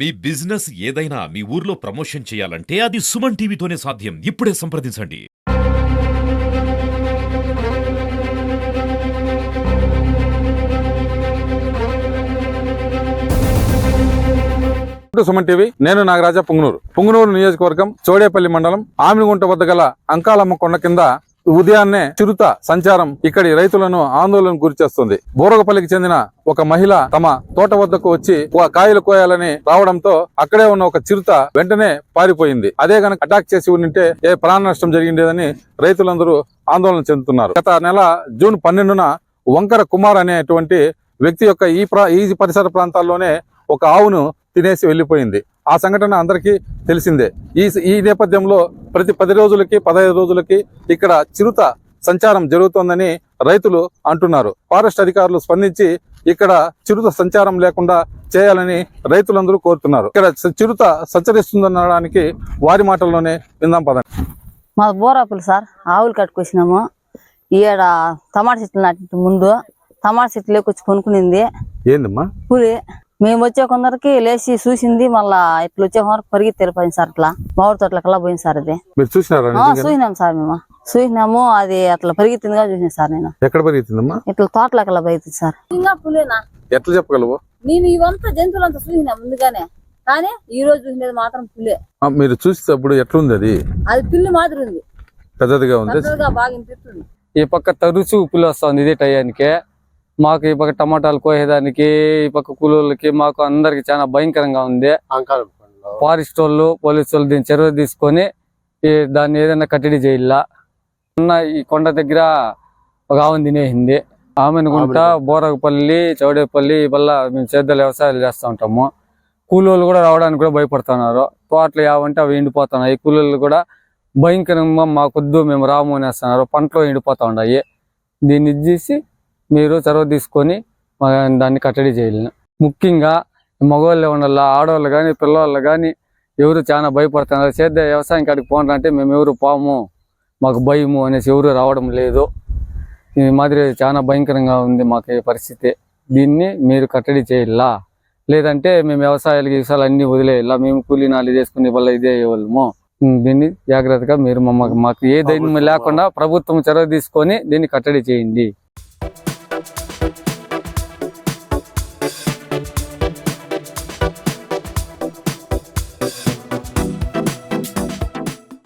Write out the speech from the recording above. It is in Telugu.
మీ బిజినెస్ ఏదైనా మీ ఊర్లో ప్రమోషన్ చేయాలంటే అది సుమన్ టీవీతోనే సాధ్యం. ఇప్పుడే సంప్రదించండి. సుమన్ టీవీ. నేను నాగరాజ, పుంగనూరు నియోజకవర్గం చౌడేపల్లి మండలం ఆమినిగుంట వద్ద గల అంకాలమ్మ కొండ కింద ఉదయాన్నే చిరుత సంచారం ఇక్కడి రైతులను ఆందోళనకు గురిచేస్తుంది. బోరగపల్లికి చెందిన ఒక మహిళ తమ తోట వద్దకు వచ్చి కాయలు కోయాలని రావడంతో అక్కడే ఉన్న ఒక చిరుత వెంటనే పారిపోయింది. అదే గనక అటాక్ చేసి ఉంటే ఏ ప్రాణ నష్టం జరిగిందేదని రైతులందరూ ఆందోళన చెందుతున్నారు. గత నెల జూన్ 12న వంకర కుమార్ అనేటువంటి వ్యక్తి యొక్క ఈ పరిసర ప్రాంతాల్లోనే ఒక ఆవును తినేసి వెళ్లిపోయింది. ఆ సంఘటన అందరికీ తెలిసిందే. ఈ నేపథ్యంలో ప్రతి 10 రోజులకి 15 రోజులకి ఇక్కడ చిరుత సంచారం జరుగుతోందని రైతులు అంటున్నారు. ఫారెస్ట్ అధికారులు స్పందించి ఇక్కడ చిరుత సంచారం లేకుండా చేయాలని రైతులందరూ కోరుతున్నారు. ఇక్కడ చిరుత సంచరిస్తుందనడానికి వారి మాటల్లోనే విందాం పదండి. మా బోరాపులు సార్, ఆవులు కట్టుకొచ్చినాము. ఈడ టమాటా చెట్లు నాటి ముందు టమాటా చెట్లు లేకొచ్చి కొనుక్కునింది. ఏందమ్మా? పులి. మేము వచ్చే కొందరికి లేచి చూసింది, మళ్ళా ఇట్లా వచ్చే కొందరికి పరిగెత్తి వెళ్ళిపోయింది సార్. అట్లా మామిడి తోటలకల్లా పోయింది సార్. అది మీరు చూసినారా? చూసినాం సార్, మేము చూసినాము. అది అట్లా పరిగెత్తిందిగా చూసిన సార్. నేను ఎక్కడ పరిగెత్తిందమ్మా? ఇట్లా తోటలకల్లా పరిగెత్తింది సార్. ఇంకా పులేనా ఎట్లా చెప్పగలవు? నేను ఇవంతా జంతువులంతా చూసినా ముందుగానే, కానీ ఈ రోజు చూసినది మాత్రం పులే. మీరు చూసేటప్పుడు ఎట్లుంది? అది పిల్లి మాదిరి ఉంది, పెద్దదిగా ఉంది, బాగా వినిపిస్తుంది. ఈ పక్క తరుచు పులి వస్తుంది ఇదే టయానికి. మాకు ఈ పక్క టమాటాలు కోసేదానికి, ఈ పక్క కూలీలకి, మాకు అందరికి చాలా భయంకరంగా ఉంది. ఫారెస్ట్ వాళ్ళు, పోలీసు వాళ్ళు దీన్ని చర్య తీసుకొని దాన్ని ఏదైనా కట్టడి చేయాల. ఈ కొండ దగ్గర ఒక ఆవును తినేసింది. ఆమెనుకుంటా బోరగపల్లి, చౌడేపల్లి వల్ల మేము సేద్యాల వ్యవసాయాలు చేస్తూ ఉంటాము. కూలీలు కూడా రావడానికి కూడా భయపడుతున్నారు. తోటలు ఏవంటే అవి ఎండిపోతున్నాయి. కూలీలు కూడా భయంకరంగా మాకొద్దు మేము రాము అనేస్తున్నారు. పంటలు ఎండిపోతా ఉన్నాయి. దీన్ని ఇచ్చేసి మీరు చొరవ తీసుకొని దాన్ని కట్టడి చేయాలి. ముఖ్యంగా మగవాళ్ళే ఉండాల, ఆడవాళ్ళు కానీ పిల్లవాళ్ళు కానీ ఎవరు చాలా భయపడుతున్నారు. సేద్య వ్యవసాయం కాడికి పోవాలంటే మేము ఎవరు పోము, మాకు భయము అనేసి ఎవరు రావడం లేదు. ఈ మాదిరి చాలా భయంకరంగా ఉంది మాకు ఈ పరిస్థితి. దీన్ని మీరు కట్టడి చేయాలా, లేదంటే మేము వ్యవసాయాలు అన్ని వదిలేయాలా. మేము కూలీ నాలి చేసుకునే వల్ల ఇదే వాళ్ళము. దీన్ని జాగ్రత్తగా మీరు మాకు ఏ ధైర్యం లేకుండా ప్రభుత్వం చొరవ తీసుకొని దీన్ని కట్టడి చేయండి.